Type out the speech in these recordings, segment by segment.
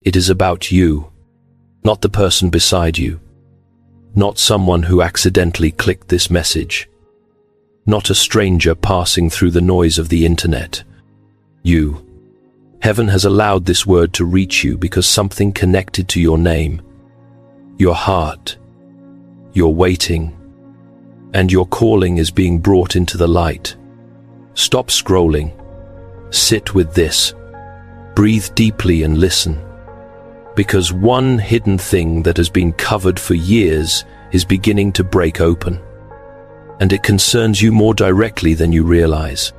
It is about you, not the person beside you, not someone who accidentally clicked this message, not a stranger passing through the noise of the internet. You. Heaven has allowed this word to reach you because something connected to your name, your heart, your waiting, and your calling is being brought into the light. Stop scrolling. Sit with this. Breathe deeply and listen. Because one hidden thing that has been covered for years is beginning to break open. And it concerns you more directly than you realize.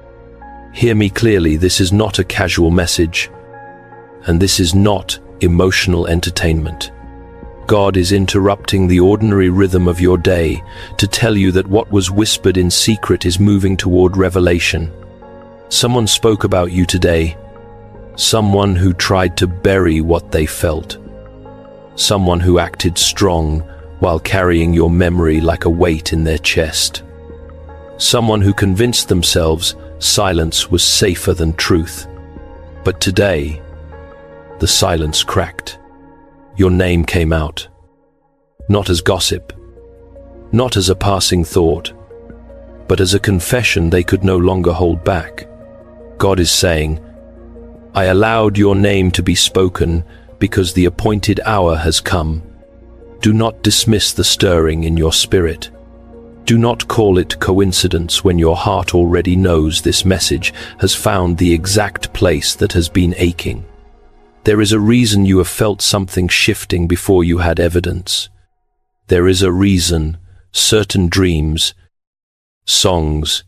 Hear me clearly, this is not a casual message, and this is not emotional entertainment. God is interrupting the ordinary rhythm of your day to tell you that what was whispered in secret is moving toward revelation. Someone spoke about you today, someone who tried to bury what they felt, someone who acted strong while carrying your memory like a weight in their chest, someone who convinced themselves silence was safer than truth. But today, the silence cracked. Your name came out, not as gossip, not as a passing thought, but as a confession they could no longer hold back. God is saying, I allowed your name to be spoken because the appointed hour has come. Do not dismiss the stirring in your spirit. Do not call it coincidence when your heart already knows this message has found the exact place that has been aching. There is a reason you have felt something shifting before you had evidence. There is a reason certain dreams, songs,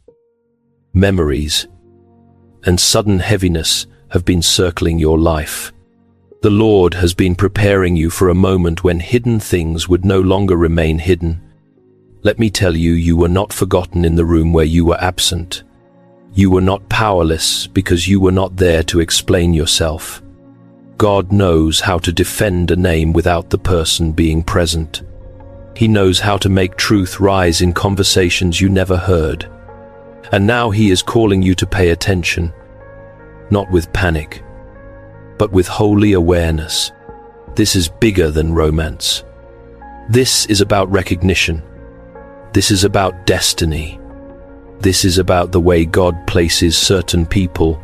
memories, and sudden heaviness have been circling your life. The Lord has been preparing you for a moment when hidden things would no longer remain hidden. Let me tell you, you were not forgotten in the room where you were absent. You were not powerless because you were not there to explain yourself. God knows how to defend a name without the person being present. He knows how to make truth rise in conversations you never heard. And now He is calling you to pay attention, not with panic, but with holy awareness. This is bigger than romance. This is about recognition. This is about destiny. This is about the way God places certain people,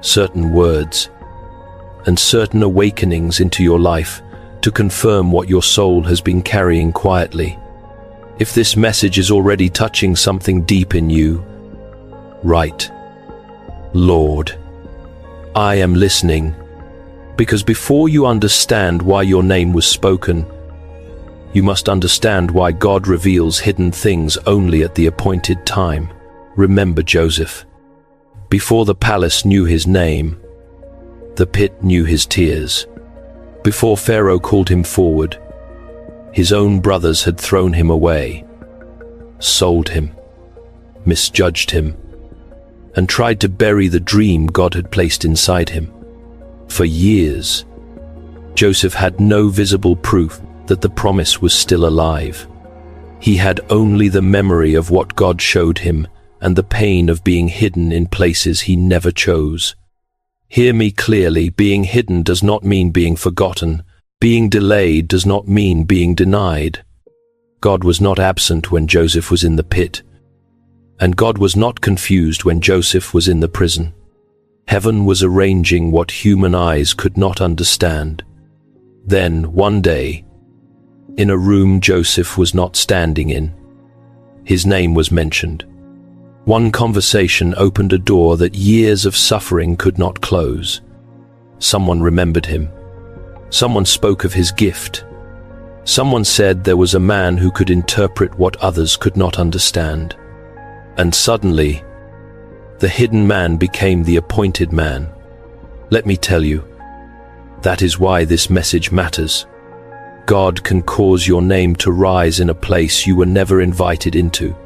certain words, and certain awakenings into your life to confirm what your soul has been carrying quietly. If this message is already touching something deep in you, write, Lord, I am listening, because before you understand why your name was spoken, you must understand why God reveals hidden things only at the appointed time. Remember Joseph. Before the palace knew his name, the pit knew his tears. Before Pharaoh called him forward, his own brothers had thrown him away, sold him, misjudged him, and tried to bury the dream God had placed inside him. For years, Joseph had no visible proof that the promise was still alive. He had only the memory of what God showed him and the pain of being hidden in places he never chose. Hear me clearly, being hidden does not mean being forgotten. Being delayed does not mean being denied. God was not absent when Joseph was in the pit, and God was not confused when Joseph was in the prison. Heaven was arranging what human eyes could not understand. Then, one day, in a room Joseph was not standing in, his name was mentioned. One conversation opened a door that years of suffering could not close. Someone remembered him. Someone spoke of his gift. Someone said there was a man who could interpret what others could not understand. And suddenly, the hidden man became the appointed man. Let me tell you, that is why this message matters. God can cause your name to rise in a place you were never invited into.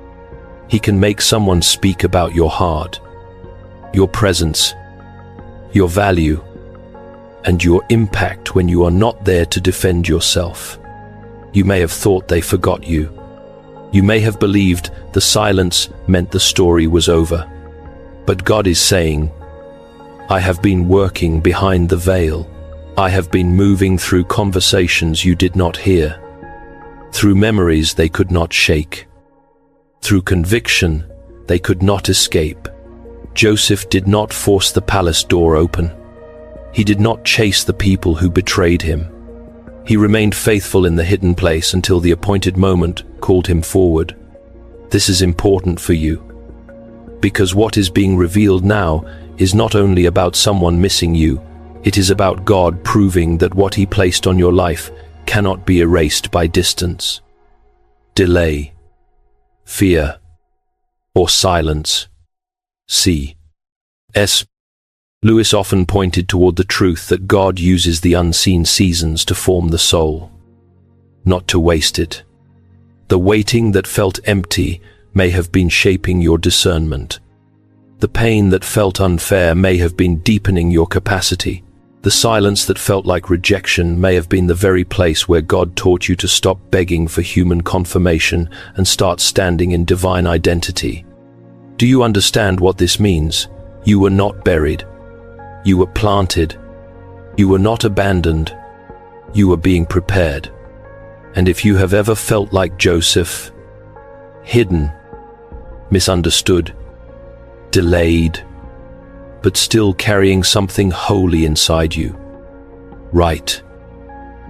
He can make someone speak about your heart, your presence, your value, and your impact when you are not there to defend yourself. You may have thought they forgot you. You may have believed the silence meant the story was over. But God is saying, I have been working behind the veil. I have been moving through conversations you did not hear, through memories they could not shake, through conviction they could not escape. Joseph did not force the palace door open. He did not chase the people who betrayed him. He remained faithful in the hidden place until the appointed moment called him forward. This is important for you, because what is being revealed now is not only about someone missing you, it is about God proving that what He placed on your life cannot be erased by distance, delay, fear, or silence. C.S. Lewis often pointed toward the truth that God uses the unseen seasons to form the soul, not to waste it. The waiting that felt empty may have been shaping your discernment. The pain that felt unfair may have been deepening your capacity. The silence that felt like rejection may have been the very place where God taught you to stop begging for human confirmation and start standing in divine identity. Do you understand what this means? You were not buried. You were planted. You were not abandoned. You were being prepared. And if you have ever felt like Joseph, hidden, misunderstood, delayed, but still carrying something holy inside you, right,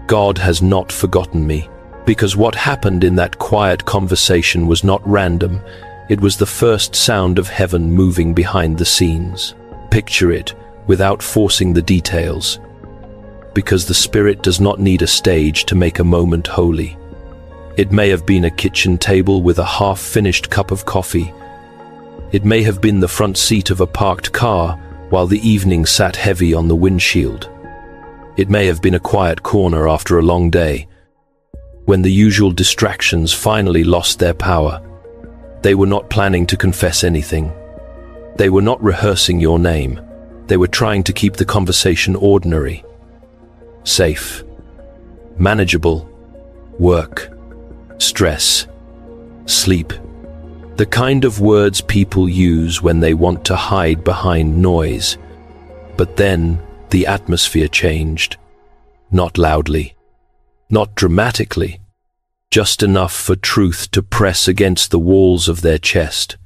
God has not forgotten me, because what happened in that quiet conversation was not random. It was the first sound of heaven moving behind the scenes. Picture it without forcing the details, because the Spirit does not need a stage to make a moment holy. It may have been a kitchen table with a half-finished cup of coffee. It may have been the front seat of a parked car while the evening sat heavy on the windshield. It may have been a quiet corner after a long day, when the usual distractions finally lost their power. They were not planning to confess anything. They were not rehearsing your name. They were trying to keep the conversation ordinary, safe, manageable, work, stress, sleep. The kind of words people use when they want to hide behind noise. But then the atmosphere changed. Not loudly, not dramatically, just enough for truth to press against the walls of their chest.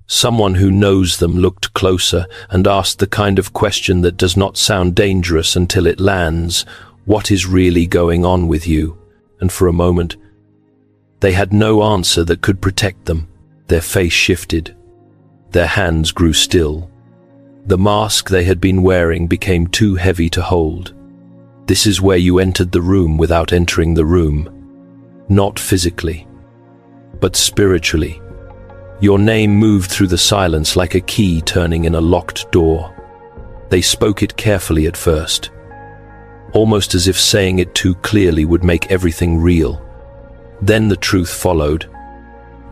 Someone who knows them looked closer and asked the kind of question that does not sound dangerous until it lands. What is really going on with you? And for a moment, they had no answer that could protect them. Their face shifted. Their hands grew still. The mask they had been wearing became too heavy to hold. This is where you entered the room without entering the room. Not physically, but spiritually. Your name moved through the silence like a key turning in a locked door. They spoke it carefully at first, almost as if saying it too clearly would make everything real. Then the truth followed.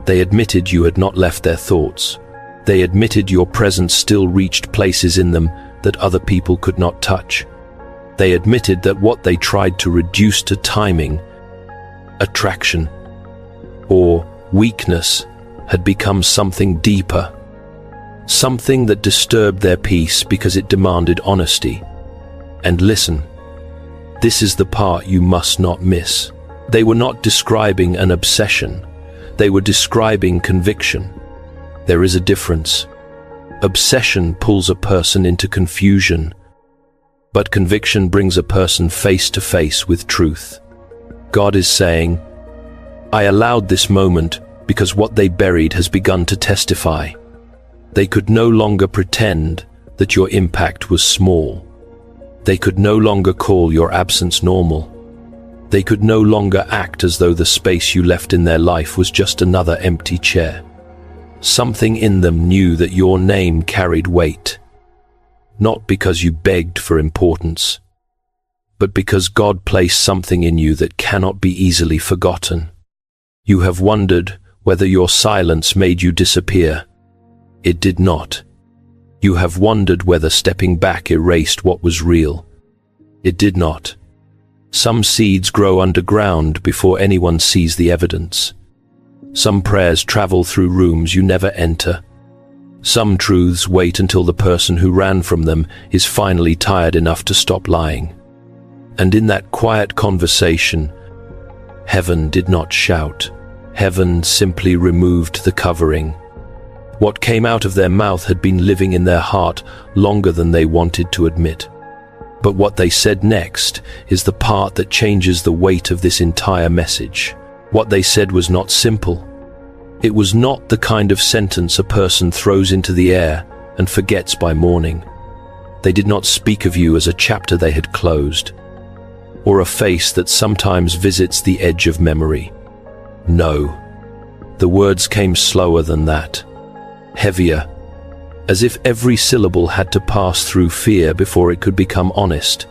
They admitted you had not left their thoughts. They admitted your presence still reached places in them that other people could not touch. They admitted that what they tried to reduce to timing, attraction, or weakness had become something deeper, something that disturbed their peace because it demanded honesty. And listen, this is the part you must not miss. They were not describing an obsession. They were describing conviction. There is a difference. Obsession pulls a person into confusion, but conviction brings a person face to face with truth. God is saying, I allowed this moment because what they buried has begun to testify. They could no longer pretend that your impact was small. They could no longer call your absence normal. They could no longer act as though the space you left in their life was just another empty chair. Something in them knew that your name carried weight, not because you begged for importance, but because God placed something in you that cannot be easily forgotten. You have wondered whether your silence made you disappear. It did not. You have wondered whether stepping back erased what was real. It did not. Some seeds grow underground before anyone sees the evidence. Some prayers travel through rooms you never enter. Some truths wait until the person who ran from them is finally tired enough to stop lying. And in that quiet conversation, heaven did not shout. Heaven simply removed the covering. What came out of their mouth had been living in their heart longer than they wanted to admit. But what they said next is the part that changes the weight of this entire message. What they said was not simple. It was not the kind of sentence a person throws into the air and forgets by morning. They did not speak of you as a chapter they had closed, or a face that sometimes visits the edge of memory. No, the words came slower than that, heavier, as if every syllable had to pass through fear before it could become honest.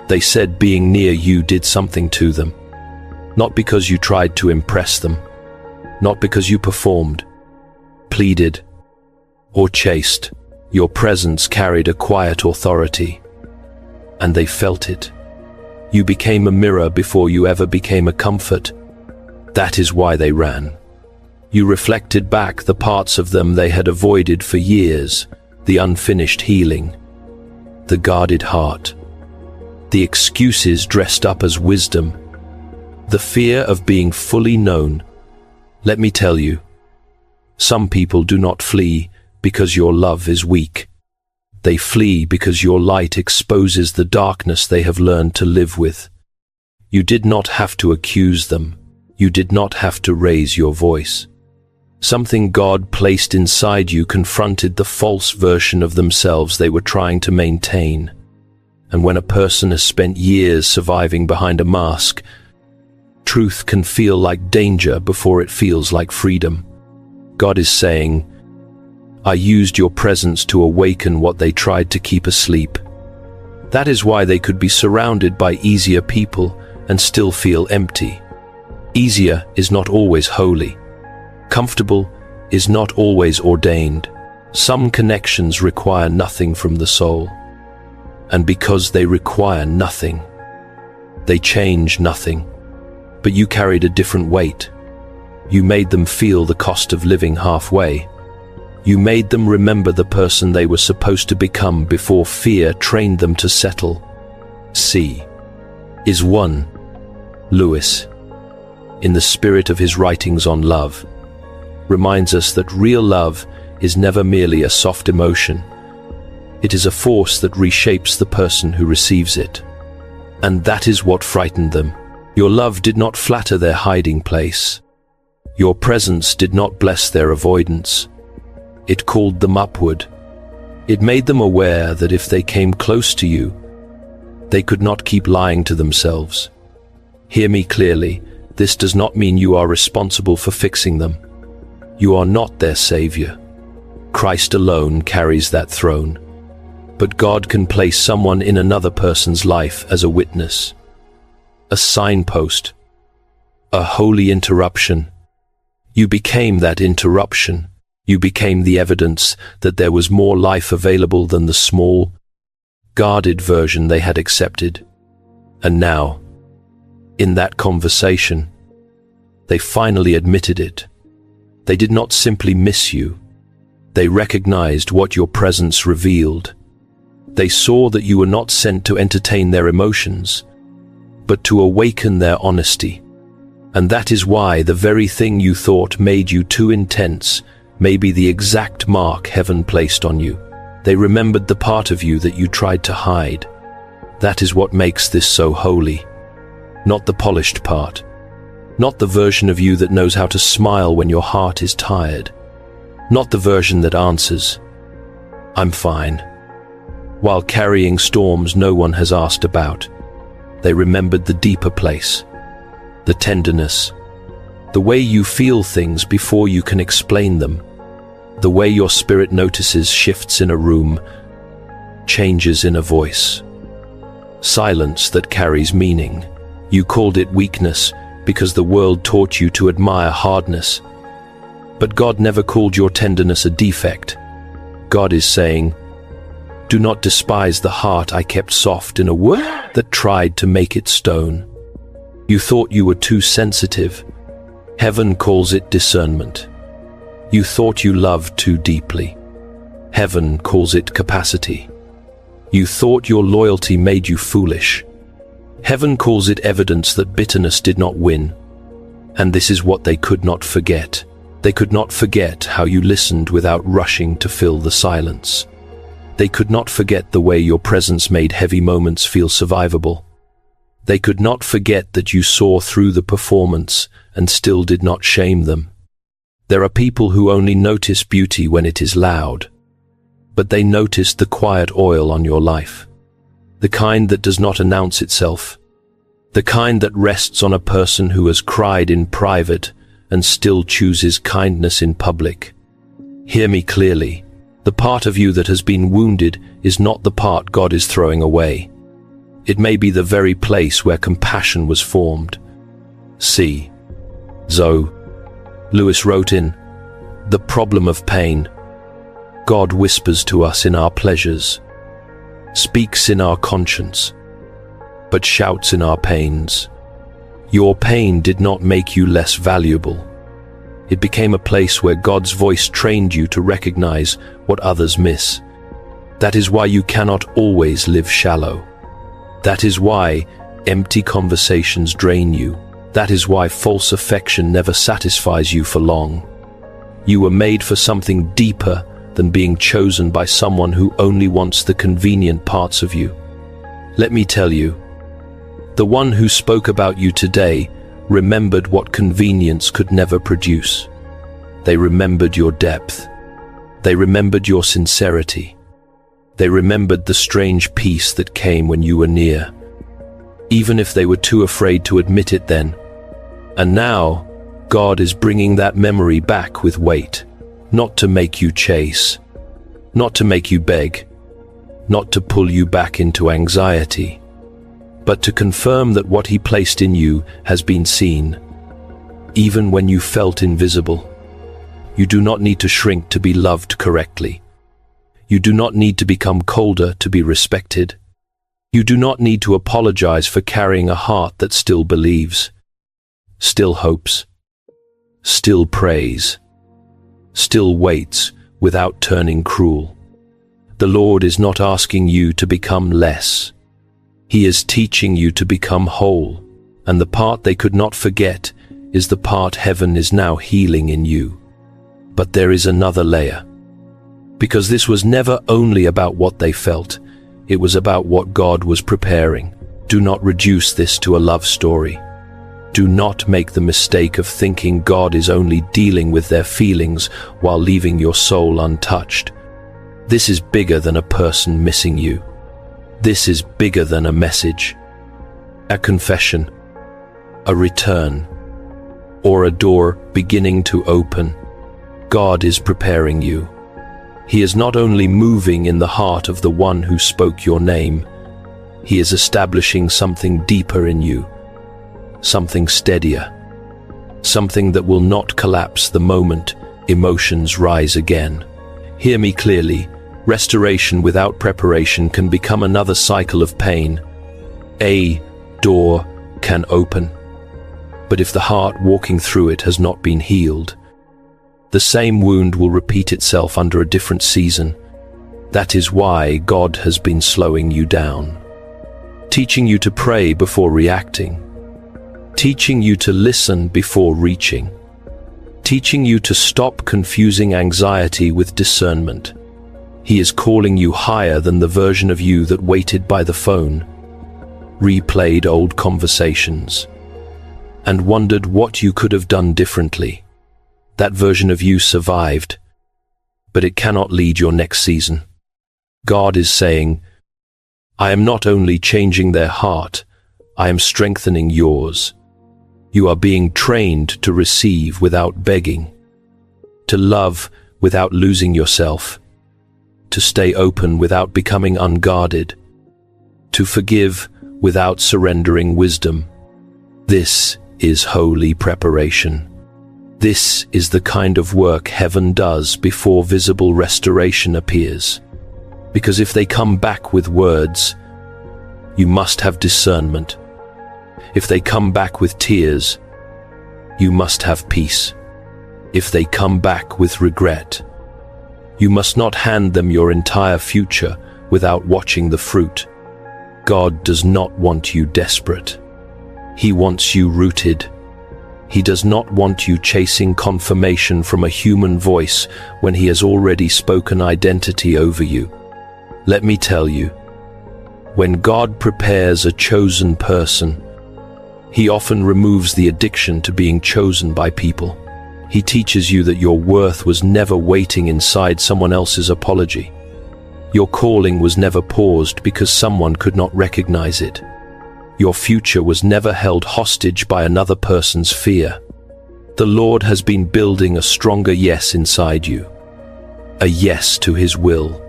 They said being near you did something to them, not because you tried to impress them, not because you performed, pleaded, or chased. Your presence carried a quiet authority, and they felt it. You became a mirror before you ever became a comfort. That is why they ran. You reflected back the parts of them they had avoided for years, the unfinished healing, the guarded heart, the excuses dressed up as wisdom, the fear of being fully known. Let me tell you, some people do not flee because your love is weak. They flee because your light exposes the darkness they have learned to live with. You did not have to accuse them. You did not have to raise your voice. Something God placed inside you confronted the false version of themselves they were trying to maintain. And when a person has spent years surviving behind a mask, truth can feel like danger before it feels like freedom. God is saying, I used your presence to awaken what they tried to keep asleep. That is why they could be surrounded by easier people and still feel empty. Easier is not always holy. Comfortable is not always ordained. Some connections require nothing from the soul. And because they require nothing, they change nothing. But you carried a different weight. You made them feel the cost of living halfway. You made them remember the person they were supposed to become before fear trained them to settle. C. is 1. Lewis, in the spirit of his writings on love, reminds us that real love is never merely a soft emotion. It is a force that reshapes the person who receives it. And that is what frightened them. Your love did not flatter their hiding place. Your presence did not bless their avoidance. It called them upward. It made them aware that if they came close to you, they could not keep lying to themselves. Hear me clearly, this does not mean you are responsible for fixing them. You are not their savior. Christ alone carries that throne. But God can place someone in another person's life as a witness, a signpost, a holy interruption. You became that interruption. You became the evidence that there was more life available than the small, guarded version they had accepted. And now, in that conversation, they finally admitted it. They did not simply miss you. They recognized what your presence revealed. They saw that you were not sent to entertain their emotions, but to awaken their honesty. And that is why the very thing you thought made you too intense may be the exact mark heaven placed on you. They remembered the part of you that you tried to hide. That is what makes this so holy. Not the polished part. Not the version of you that knows how to smile when your heart is tired. Not the version that answers, I'm fine, while carrying storms no one has asked about. They remembered the deeper place, the tenderness, the way you feel things before you can explain them, the way your spirit notices shifts in a room, changes in a voice, silence that carries meaning. You called it weakness because the world taught you to admire hardness. But God never called your tenderness a defect. God is saying, do not despise the heart I kept soft in a world that tried to make it stone. You thought you were too sensitive. Heaven calls it discernment. You thought you loved too deeply. Heaven calls it capacity. You thought your loyalty made you foolish. Heaven calls it evidence that bitterness did not win. And this is what they could not forget. They could not forget how you listened without rushing to fill the silence. They could not forget the way your presence made heavy moments feel survivable. They could not forget that you saw through the performance and still did not shame them. There are people who only notice beauty when it is loud, but they noticed the quiet oil on your life, the kind that does not announce itself, the kind that rests on a person who has cried in private and still chooses kindness in public. Hear me clearly. The part of you that has been wounded is not the part God is throwing away. It may be the very place where compassion was formed. See, Zoe, Lewis wrote in The Problem of Pain. God whispers to us in our pleasures, speaks in our conscience, but shouts in our pains. Your pain did not make you less valuable. It became a place where God's voice trained you to recognize what others miss. That is why you cannot always live shallow. That is why empty conversations drain you. That is why false affection never satisfies you for long. You were made for something deeper than being chosen by someone who only wants the convenient parts of you. Let me tell you, the one who spoke about you today remembered what convenience could never produce. They remembered your depth. They remembered your sincerity. They remembered the strange peace that came when you were near, even if they were too afraid to admit it then. And now, God is bringing that memory back with weight, not to make you chase, not to make you beg, not to pull you back into anxiety, but to confirm that what He placed in you has been seen, even when you felt invisible. You do not need to shrink to be loved correctly. You do not need to become colder to be respected. You do not need to apologize for carrying a heart that still believes, still hopes, still prays, still waits without turning cruel. The Lord is not asking you to become less. He is teaching you to become whole, and the part they could not forget is the part heaven is now healing in you. But there is another layer, because this was never only about what they felt, it was about what God was preparing. Do not reduce this to a love story. Do not make the mistake of thinking God is only dealing with their feelings while leaving your soul untouched. This is bigger than a person missing you. This is bigger than a message, a confession, a return, or a door beginning to open. God is preparing you. He is not only moving in the heart of the one who spoke your name, He is establishing something deeper in you, something steadier, something that will not collapse the moment emotions rise again. Hear me clearly. Restoration without preparation can become another cycle of pain. A door can open, but if the heart walking through it has not been healed, the same wound will repeat itself under a different season. That is why God has been slowing you down, teaching you to pray before reacting, teaching you to listen before reaching, teaching you to stop confusing anxiety with discernment. He is calling you higher than the version of you that waited by the phone, replayed old conversations, and wondered what you could have done differently. That version of you survived, but it cannot lead your next season. God is saying, I am not only changing their heart, I am strengthening yours. You are being trained to receive without begging, to love without losing yourself, to stay open without becoming unguarded, to forgive without surrendering wisdom. This is holy preparation. This is the kind of work heaven does before visible restoration appears. Because if they come back with words, you must have discernment. If they come back with tears, you must have peace. If they come back with regret, you must not hand them your entire future without watching the fruit. God does not want you desperate. He wants you rooted. He does not want you chasing confirmation from a human voice when He has already spoken identity over you. Let me tell you, when God prepares a chosen person, He often removes the addiction to being chosen by people. He teaches you that your worth was never waiting inside someone else's apology. Your calling was never paused because someone could not recognize it. Your future was never held hostage by another person's fear. The Lord has been building a stronger yes inside you. A yes to His will,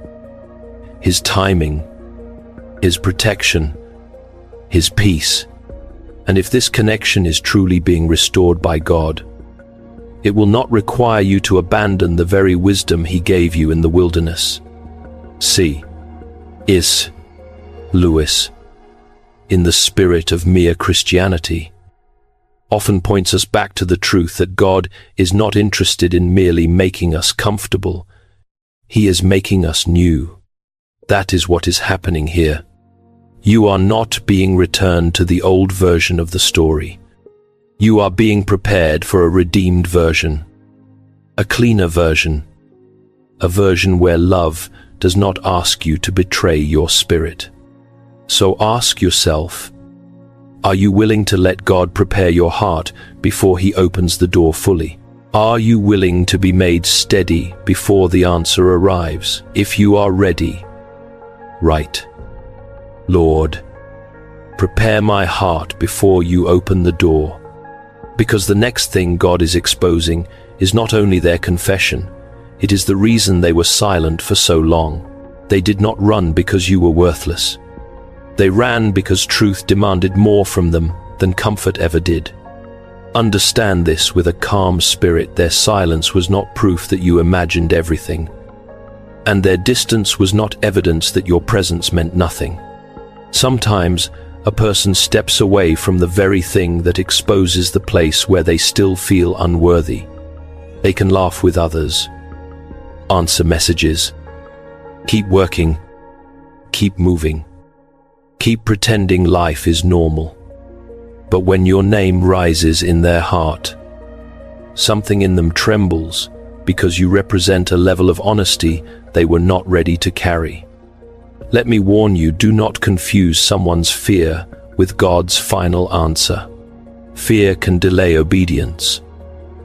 His timing, His protection, His peace. And if this connection is truly being restored by God, it will not require you to abandon the very wisdom He gave you in the wilderness. C.S. Lewis, in the spirit of mere Christianity, often points us back to the truth that God is not interested in merely making us comfortable. He is making us new. That is what is happening here. You are not being returned to the old version of the story. You are being prepared for a redeemed version, a cleaner version, a version where love does not ask you to betray your spirit. So ask yourself, are you willing to let God prepare your heart before He opens the door fully? Are you willing to be made steady before the answer arrives? If you are ready, write, Lord, prepare my heart before you open the door. Because the next thing God is exposing is not only their confession, it is the reason they were silent for so long. They did not run because you were worthless. They ran because truth demanded more from them than comfort ever did. Understand this with a calm spirit. Their silence was not proof that you imagined everything, and their distance was not evidence that your presence meant nothing. Sometimes a person steps away from the very thing that exposes the place where they still feel unworthy. They can laugh with others, answer messages, keep working, keep moving, keep pretending life is normal. But when your name rises in their heart, something in them trembles because you represent a level of honesty they were not ready to carry. Let me warn you, do not confuse someone's fear with God's final answer. Fear can delay obedience.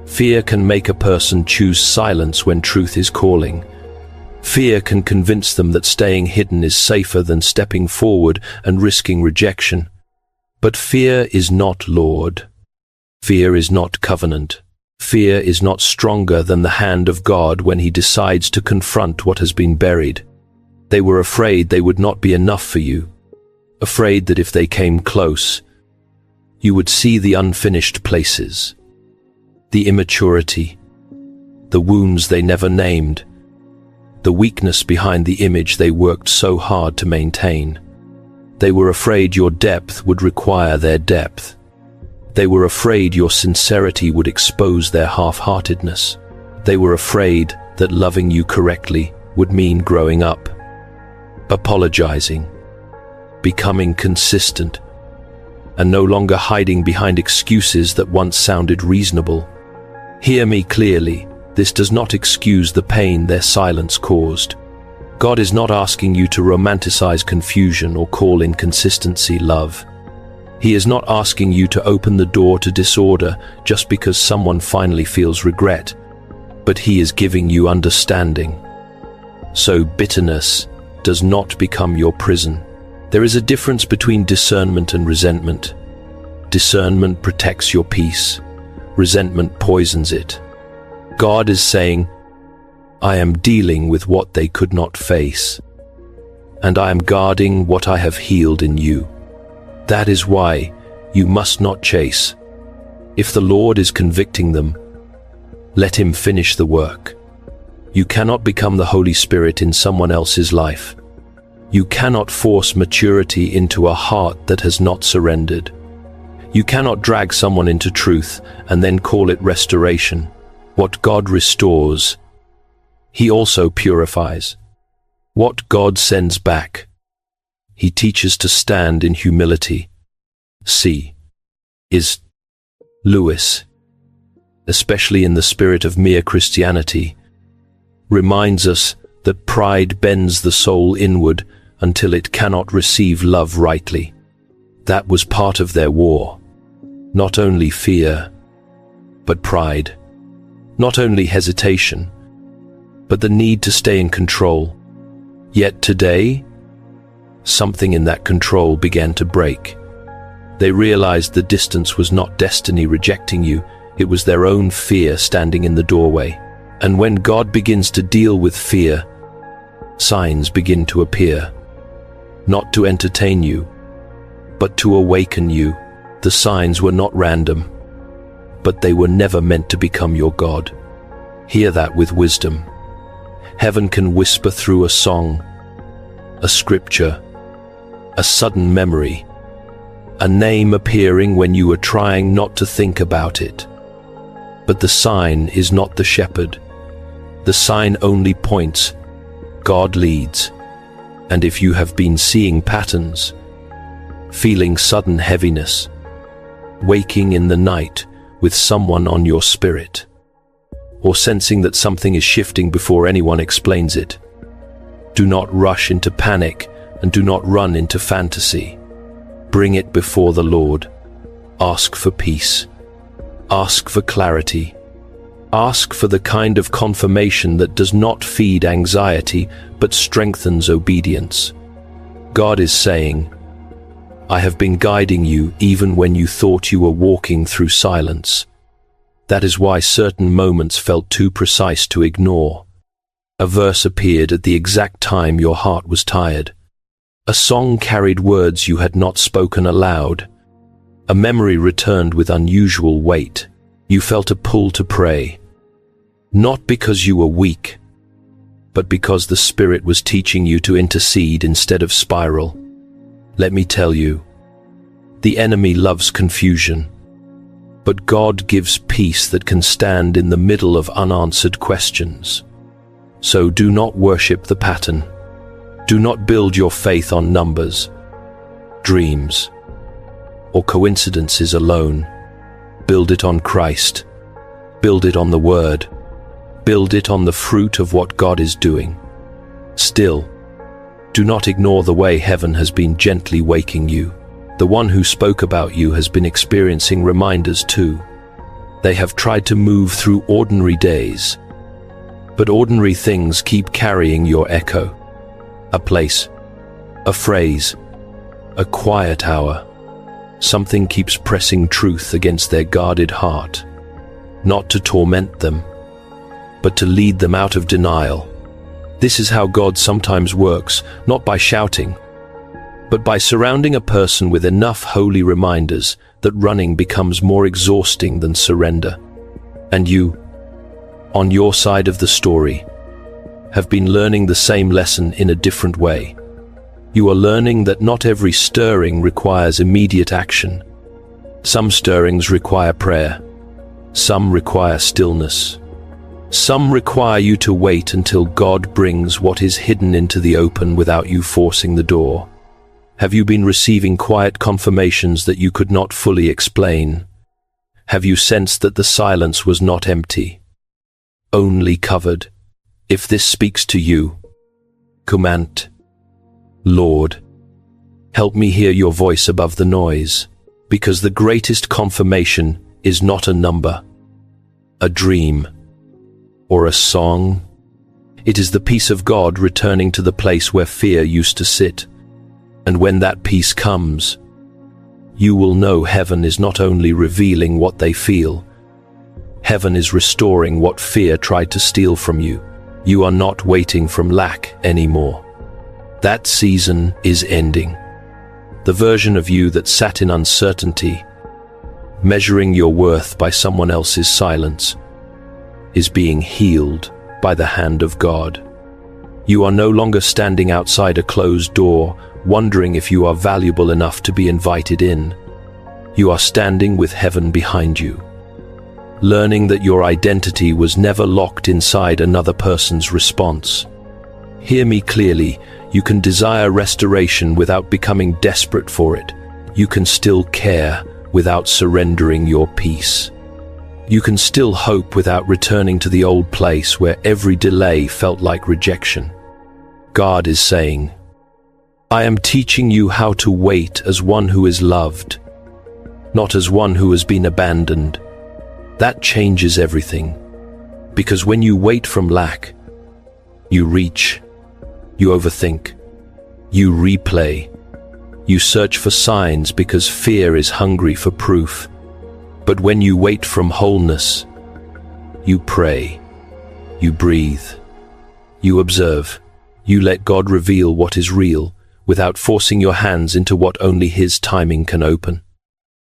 Fear can make a person choose silence when truth is calling. Fear can convince them that staying hidden is safer than stepping forward and risking rejection. But fear is not Lord. Fear is not covenant. Fear is not stronger than the hand of God when He decides to confront what has been buried. They were afraid they would not be enough for you, afraid that if they came close, you would see the unfinished places, the immaturity, the wounds they never named, the weakness behind the image they worked so hard to maintain. They were afraid your depth would require their depth. They were afraid your sincerity would expose their half-heartedness. They were afraid that loving you correctly would mean growing up, apologizing, becoming consistent, and no longer hiding behind excuses that once sounded reasonable. Hear me clearly, this does not excuse the pain their silence caused. God is not asking you to romanticize confusion or call inconsistency love. He is not asking you to open the door to disorder just because someone finally feels regret, but He is giving you understanding. So bitterness does not become your prison. There is a difference between discernment and resentment. Discernment protects your peace. Resentment poisons it. God is saying, I am dealing with what they could not face, and I am guarding what I have healed in you. That is why you must not chase. If the Lord is convicting them, let Him finish the work. You cannot become the Holy Spirit in someone else's life. You cannot force maturity into a heart that has not surrendered. You cannot drag someone into truth and then call it restoration. What God restores, He also purifies. What God sends back, He teaches to stand in humility. C. is Lewis, especially in the spirit of mere Christianity, reminds us that pride bends the soul inward until it cannot receive love rightly. That was part of their war. Not only fear, but pride. Not only hesitation, but the need to stay in control. Yet today, something in that control began to break. They realized the distance was not destiny rejecting you, it was their own fear standing in the doorway. And when God begins to deal with fear, signs begin to appear. Not to entertain you, but to awaken you. The signs were not random, but they were never meant to become your God. Hear that with wisdom. Heaven can whisper through a song, a scripture, a sudden memory, a name appearing when you are trying not to think about it. But the sign is not the shepherd. The sign only points. God leads. And if you have been seeing patterns, feeling sudden heaviness, waking in the night with someone on your spirit, or sensing that something is shifting before anyone explains it, do not rush into panic and do not run into fantasy. Bring it before the Lord. Ask for peace. Ask for clarity. Ask for the kind of confirmation that does not feed anxiety but strengthens obedience. God is saying, I have been guiding you even when you thought you were walking through silence. That is why certain moments felt too precise to ignore. A verse appeared at the exact time your heart was tired. A song carried words you had not spoken aloud. A memory returned with unusual weight. You felt a pull to pray. Not because you were weak, but because the Spirit was teaching you to intercede instead of spiral. Let me tell you, the enemy loves confusion, but God gives peace that can stand in the middle of unanswered questions. So do not worship the pattern. Do not build your faith on numbers, dreams, or coincidences alone. Build it on Christ. Build it on the Word. Build it on the fruit of what God is doing. Still, do not ignore the way heaven has been gently waking you. The one who spoke about you has been experiencing reminders too. They have tried to move through ordinary days, but ordinary things keep carrying your echo. A place, a phrase, a quiet hour. Something keeps pressing truth against their guarded heart, not to torment them, but to lead them out of denial. This is how God sometimes works, not by shouting, but by surrounding a person with enough holy reminders that running becomes more exhausting than surrender. And you, on your side of the story, have been learning the same lesson in a different way. You are learning that not every stirring requires immediate action. Some stirrings require prayer. Some require stillness. Some require you to wait until God brings what is hidden into the open without you forcing the door. Have you been receiving quiet confirmations that you could not fully explain? Have you sensed that the silence was not empty, only covered? If this speaks to you, command, Lord, help me hear your voice above the noise, because the greatest confirmation is not a number, a dream, or a song. It is the peace of God returning to the place where fear used to sit. And when that peace comes, you will know heaven is not only revealing what they feel, heaven is restoring what fear tried to steal from you. You are not waiting from lack anymore. That season is ending. The version of you that sat in uncertainty, measuring your worth by someone else's silence, is being healed by the hand of God. You are no longer standing outside a closed door, wondering if you are valuable enough to be invited in. You are standing with heaven behind you, learning that your identity was never locked inside another person's response. Hear me clearly. You can desire restoration without becoming desperate for it. You can still care without surrendering your peace. You can still hope without returning to the old place where every delay felt like rejection. God is saying, I am teaching you how to wait as one who is loved, not as one who has been abandoned. That changes everything. Because when you wait from lack, you reach, you overthink, you replay, you search for signs because fear is hungry for proof. But when you wait from wholeness, you pray, you breathe, you observe, you let God reveal what is real without forcing your hands into what only His timing can open.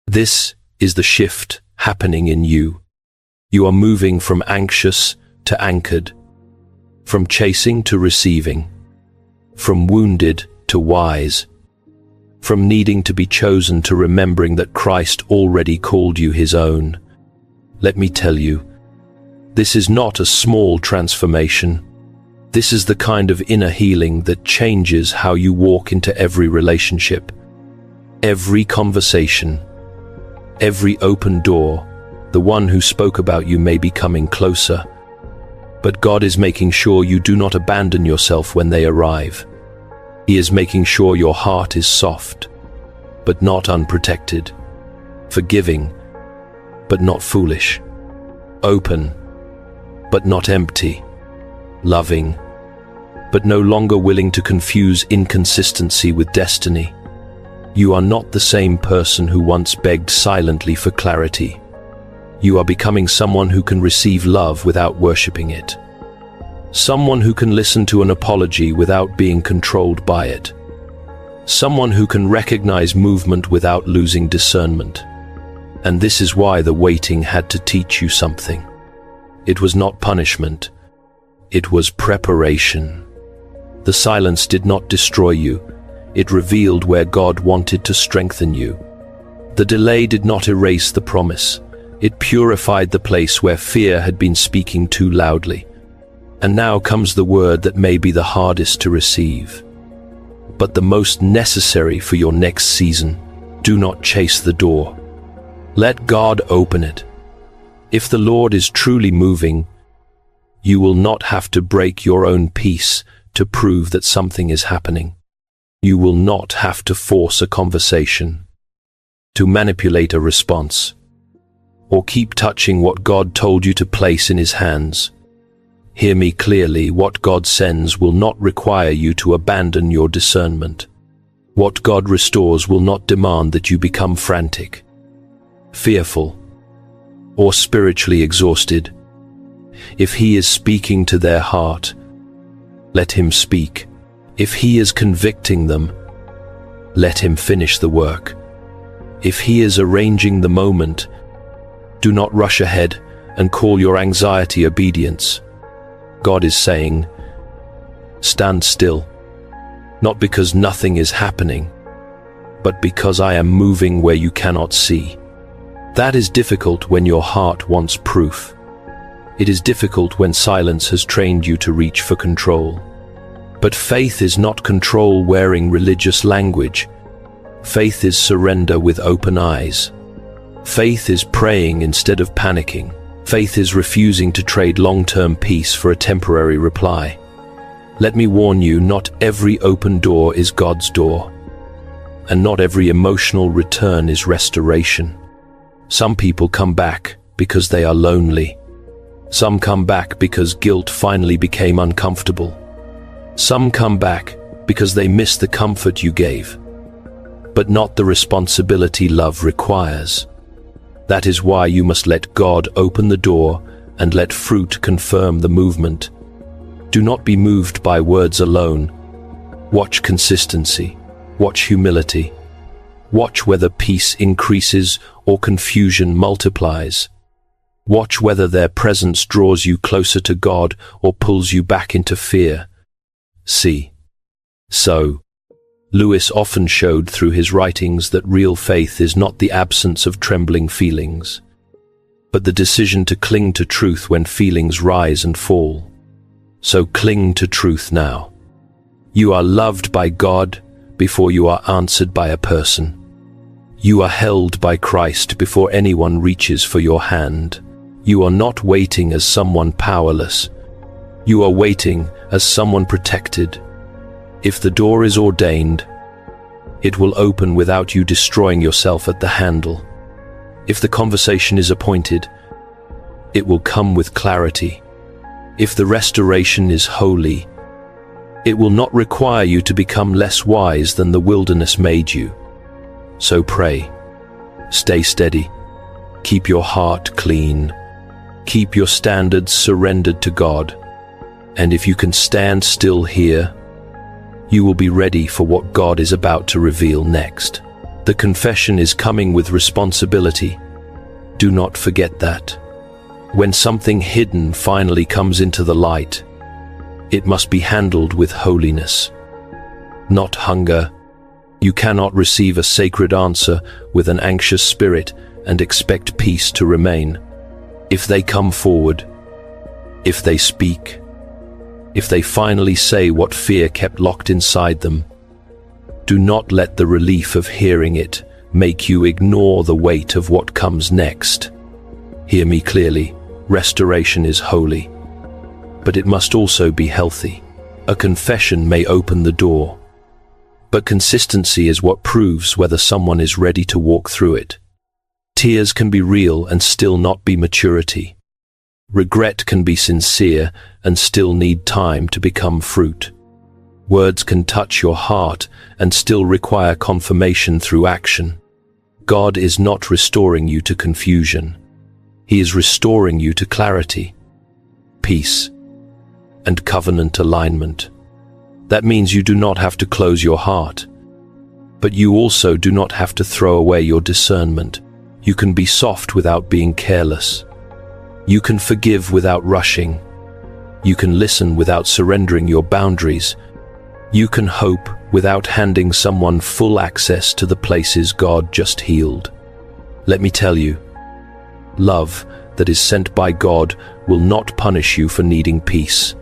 This is the shift happening in you. You are moving from anxious to anchored, from chasing to receiving, from wounded to wise, from needing to be chosen to remembering that Christ already called you His own. Let me tell you, this is not a small transformation. This is the kind of inner healing that changes how you walk into every relationship, every conversation, every open door. The one who spoke about you may be coming closer, but God is making sure you do not abandon yourself when they arrive. He is making sure your heart is soft, but not unprotected, forgiving, but not foolish, open, but not empty, loving, but no longer willing to confuse inconsistency with destiny. You are not the same person who once begged silently for clarity. You are becoming someone who can receive love without worshipping it. Someone who can listen to an apology without being controlled by it. Someone who can recognize movement without losing discernment. And this is why the waiting had to teach you something. It was not punishment. It was preparation. The silence did not destroy you. It revealed where God wanted to strengthen you. The delay did not erase the promise. It purified the place where fear had been speaking too loudly. And now comes the word that may be the hardest to receive, but the most necessary for your next season. Do not chase the door. Let God open it. If the Lord is truly moving, you will not have to break your own peace to prove that something is happening. You will not have to force a conversation, to manipulate a response, or keep touching what God told you to place in His hands. Hear me clearly, what God sends will not require you to abandon your discernment. What God restores will not demand that you become frantic, fearful, or spiritually exhausted. If He is speaking to their heart, let Him speak. If He is convicting them, let Him finish the work. If He is arranging the moment, do not rush ahead and call your anxiety obedience. God is saying, stand still, not because nothing is happening, but because I am moving where you cannot see. That is difficult when your heart wants proof. It is difficult when silence has trained you to reach for control. But faith is not control wearing religious language. Faith is surrender with open eyes. Faith is praying instead of panicking. Faith is refusing to trade long-term peace for a temporary reply. Let me warn you, not every open door is God's door, and not every emotional return is restoration. Some people come back because they are lonely. Some come back because guilt finally became uncomfortable. Some come back because they miss the comfort you gave, but not the responsibility love requires. That is why you must let God open the door and let fruit confirm the movement. Do not be moved by words alone. Watch consistency. Watch humility. Watch whether peace increases or confusion multiplies. Watch whether their presence draws you closer to God or pulls you back into fear. See. So, Lewis often showed through his writings that real faith is not the absence of trembling feelings, but the decision to cling to truth when feelings rise and fall. So cling to truth now. You are loved by God before you are answered by a person. You are held by Christ before anyone reaches for your hand. You are not waiting as someone powerless. You are waiting as someone protected. If the door is ordained, it will open without you destroying yourself at the handle. If the conversation is appointed, it will come with clarity. If the restoration is holy, it will not require you to become less wise than the wilderness made you. So pray. Stay steady. Keep your heart clean. Keep your standards surrendered to God. And if you can stand still here, you will be ready for what God is about to reveal next. The confession is coming with responsibility. Do not forget that. When something hidden finally comes into the light, it must be handled with holiness, not hunger. You cannot receive a sacred answer with an anxious spirit and expect peace to remain. If they come forward, if they speak, if they finally say what fear kept locked inside them, do not let the relief of hearing it make you ignore the weight of what comes next. Hear me clearly. Restoration is holy, but it must also be healthy. A confession may open the door, but consistency is what proves whether someone is ready to walk through it. Tears can be real and still not be maturity. Regret can be sincere and still need time to become fruit. Words can touch your heart and still require confirmation through action. God is not restoring you to confusion. He is restoring you to clarity, peace, and covenant alignment. That means you do not have to close your heart, but you also do not have to throw away your discernment. You can be soft without being careless. You can forgive without rushing. You can listen without surrendering your boundaries. You can hope without handing someone full access to the places God just healed. Let me tell you, love that is sent by God will not punish you for needing peace.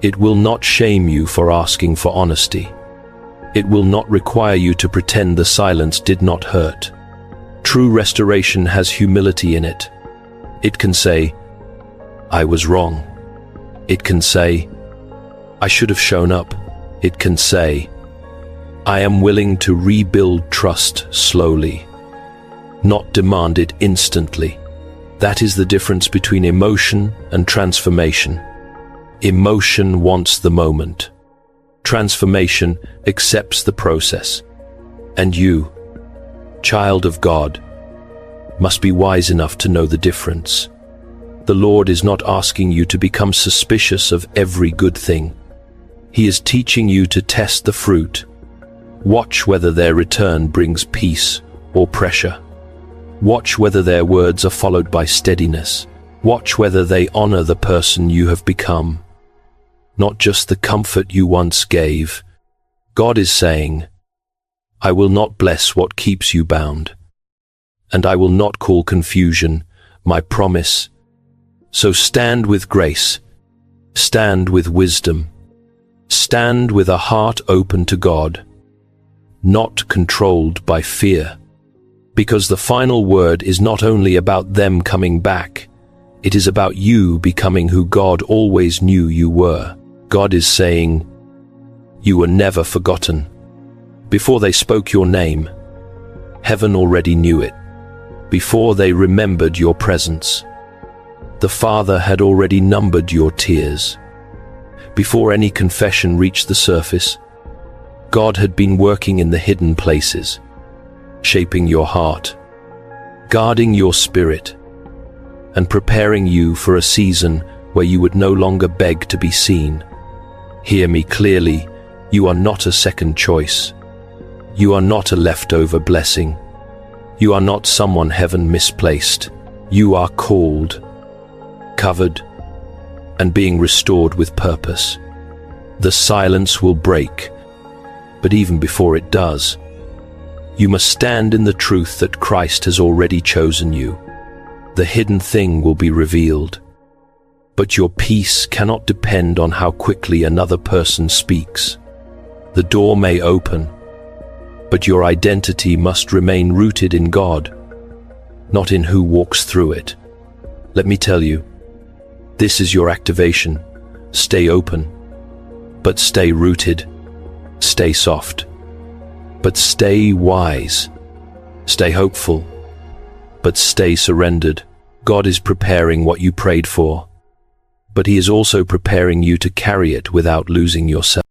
It will not shame you for asking for honesty. It will not require you to pretend the silence did not hurt. True restoration has humility in it. It can say, I was wrong. It can say, I should have shown up. It can say, I am willing to rebuild trust slowly, not demand it instantly. That is the difference between emotion and transformation. Emotion wants the moment. Transformation accepts the process. And you, child of God, must be wise enough to know the difference. The Lord is not asking you to become suspicious of every good thing. He is teaching you to test the fruit. Watch whether their return brings peace or pressure. Watch whether their words are followed by steadiness. Watch whether they honor the person you have become, not just the comfort you once gave. God is saying, I will not bless what keeps you bound, and I will not call confusion my promise. So stand with grace, stand with wisdom, stand with a heart open to God, not controlled by fear. Because the final word is not only about them coming back, it is about you becoming who God always knew you were. God is saying, you were never forgotten. Before they spoke your name, heaven already knew it. Before they remembered your presence, the Father had already numbered your tears. Before any confession reached the surface, God had been working in the hidden places, shaping your heart, guarding your spirit, and preparing you for a season where you would no longer beg to be seen. Hear me clearly, you are not a second choice. You are not a leftover blessing. You are not someone heaven misplaced. You are called, covered, and being restored with purpose. The silence will break, but even before it does, you must stand in the truth that Christ has already chosen you. The hidden thing will be revealed, but your peace cannot depend on how quickly another person speaks. The door may open, but your identity must remain rooted in God, not in who walks through it. Let me tell you, this is your activation. Stay open, but stay rooted. Stay soft, but stay wise. Stay hopeful, but stay surrendered. God is preparing what you prayed for, but He is also preparing you to carry it without losing yourself.